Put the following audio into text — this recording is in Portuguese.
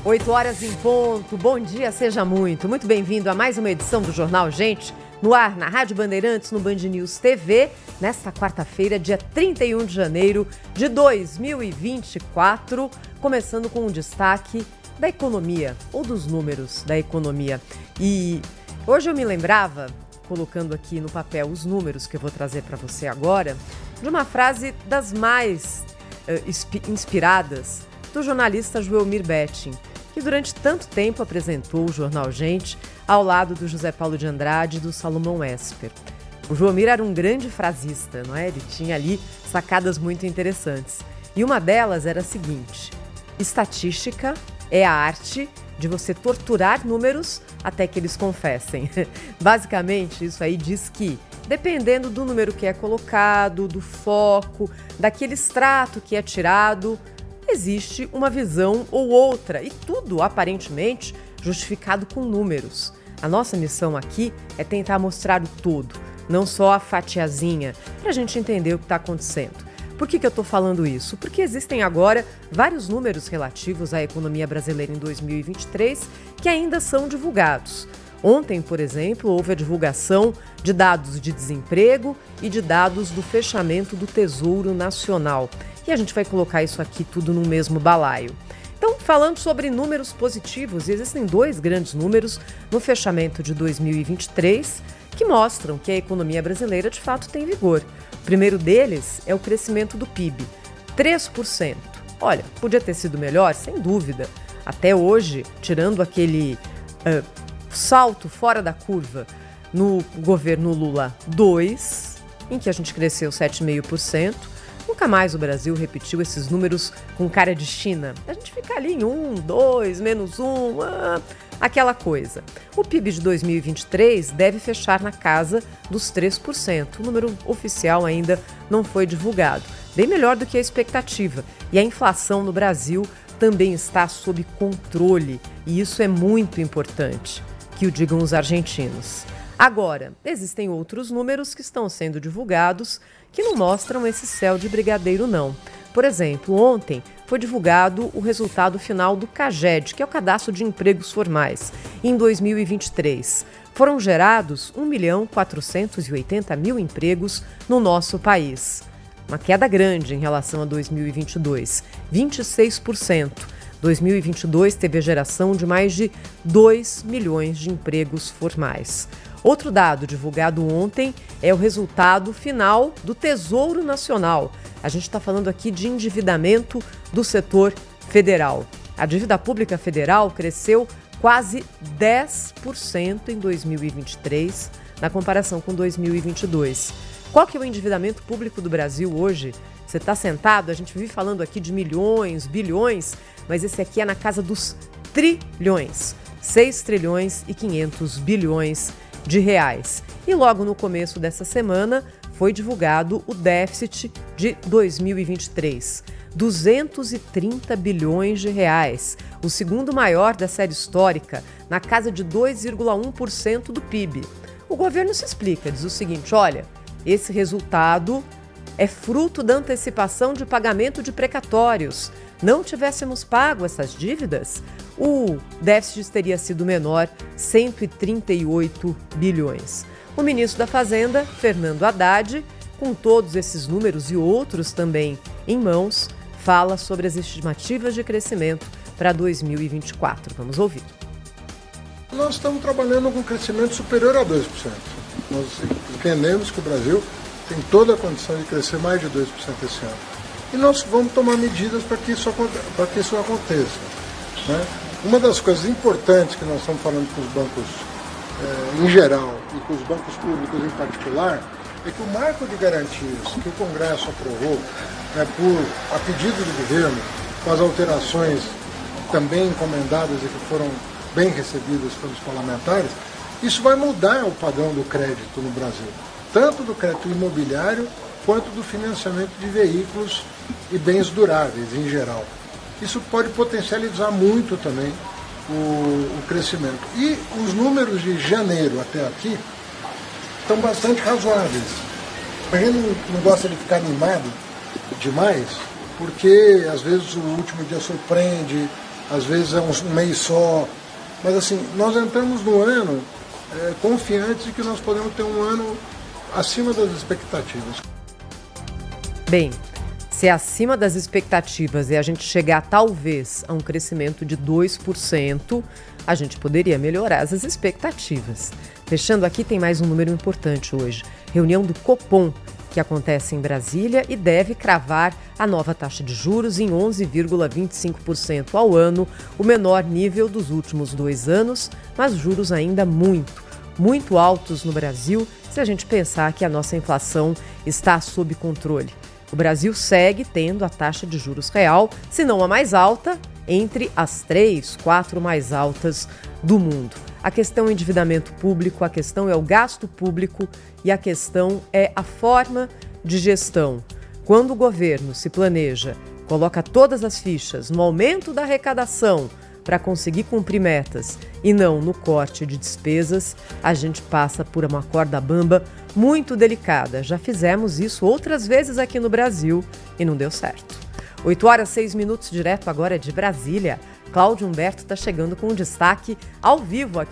8h em ponto, bom dia, seja muito bem-vindo a mais uma edição do Jornal Gente, no ar, na Rádio Bandeirantes, no Band News TV, nesta quarta-feira, dia 31 de janeiro de 2024, começando com um destaque da economia, ou dos números da economia. E hoje eu me lembrava, colocando aqui no papel os números que eu vou trazer para você agora, de uma frase das mais inspiradas do jornalista Joelmir Betting, que durante tanto tempo apresentou o Jornal Gente ao lado do José Paulo de Andrade e do Salomão Esper. O Joelmir era um grande frasista, não é? Ele tinha ali sacadas muito interessantes. E uma delas era a seguinte: estatística é a arte de você torturar números até que eles confessem. Basicamente, isso aí diz que, dependendo do número que é colocado, do foco, daquele extrato que é tirado, existe uma visão ou outra, e tudo, aparentemente, justificado com números. A nossa missão aqui é tentar mostrar o todo, não só a fatiazinha, para a gente entender o que está acontecendo. Por que eu estou falando isso? Porque existem agora vários números relativos à economia brasileira em 2023 que ainda são divulgados. Ontem, por exemplo, houve a divulgação de dados de desemprego e de dados do fechamento do Tesouro Nacional. E a gente vai colocar isso aqui tudo no mesmo balaio. Então, falando sobre números positivos, existem dois grandes números no fechamento de 2023 que mostram que a economia brasileira de fato tem vigor. O primeiro deles é o crescimento do PIB, 3%. Olha, podia ter sido melhor, sem dúvida. Até hoje, tirando aquele salto fora da curva no governo Lula 2, em que a gente cresceu 7,5%, nunca mais o Brasil repetiu esses números com cara de China. A gente fica ali em 1, 2, menos 1, aquela coisa. O PIB de 2023 deve fechar na casa dos 3%. O número oficial ainda não foi divulgado. Bem melhor do que a expectativa. E a inflação no Brasil também está sob controle. E isso é muito importante, que o digam os argentinos. Agora, existem outros números que estão sendo divulgados que não mostram esse céu de brigadeiro, não. Por exemplo, ontem foi divulgado o resultado final do CAGED, que é o Cadastro de Empregos Formais. Em 2023, foram gerados 1.480.000 empregos no nosso país. Uma queda grande em relação a 2022, 26%. 2022 teve a geração de mais de 2 milhões de empregos formais. Outro dado divulgado ontem é o resultado final do Tesouro Nacional. A gente está falando aqui de endividamento do setor federal. A dívida pública federal cresceu quase 10% em 2023, na comparação com 2022. Qual que é o endividamento público do Brasil hoje? Você está sentado, a gente vive falando aqui de milhões, bilhões, mas esse aqui é na casa dos trilhões. 6 trilhões e 500 bilhões de reais. E logo no começo dessa semana foi divulgado o déficit de 2023, 230 bilhões de reais, o segundo maior da série histórica, na casa de 2,1% do PIB. O governo se explica, diz o seguinte: olha, esse resultado é fruto da antecipação de pagamento de precatórios. Não tivéssemos pago essas dívidas, o déficit teria sido menor, 138 bilhões. O ministro da Fazenda, Fernando Haddad, com todos esses números e outros também em mãos, fala sobre as estimativas de crescimento para 2024. Vamos ouvir. Nós estamos trabalhando com crescimento superior a 2%. Nós entendemos que o Brasil tem toda a condição de crescer mais de 2% esse ano. E nós vamos tomar medidas para que isso aconteça. Né? Uma das coisas importantes que nós estamos falando com os bancos em geral e com os bancos públicos em particular é que o marco de garantias que o Congresso aprovou, a pedido do governo, com as alterações também encomendadas e que foram bem recebidas pelos parlamentares, isso vai mudar o padrão do crédito no Brasil, tanto do crédito imobiliário quanto do financiamento de veículos e bens duráveis em geral. Isso pode potencializar muito também o crescimento. E os números de janeiro até aqui estão bastante razoáveis. A gente não gosta de ficar animado demais, porque às vezes o último dia surpreende, às vezes é um mês só. Mas assim, nós entramos no ano confiantes de que nós podemos ter um ano acima das expectativas. Bem, se é acima das expectativas e a gente chegar talvez a um crescimento de 2%, a gente poderia melhorar as expectativas. Fechando aqui, tem mais um número importante hoje. Reunião do Copom, que acontece em Brasília e deve cravar a nova taxa de juros em 11,25% ao ano, o menor nível dos últimos 2 anos, mas juros ainda muito altos no Brasil, se a gente pensar que a nossa inflação está sob controle. O Brasil segue tendo a taxa de juros real, se não a mais alta, entre as 3, 4 mais altas do mundo. A questão é o endividamento público, a questão é o gasto público e a questão é a forma de gestão. Quando o governo se planeja, coloca todas as fichas no aumento da arrecadação para conseguir cumprir metas e não no corte de despesas, a gente passa por uma corda bamba muito delicada. Já fizemos isso outras vezes aqui no Brasil e não deu certo. 8h06, direto agora de Brasília. Cláudio Humberto está chegando com um destaque ao vivo aqui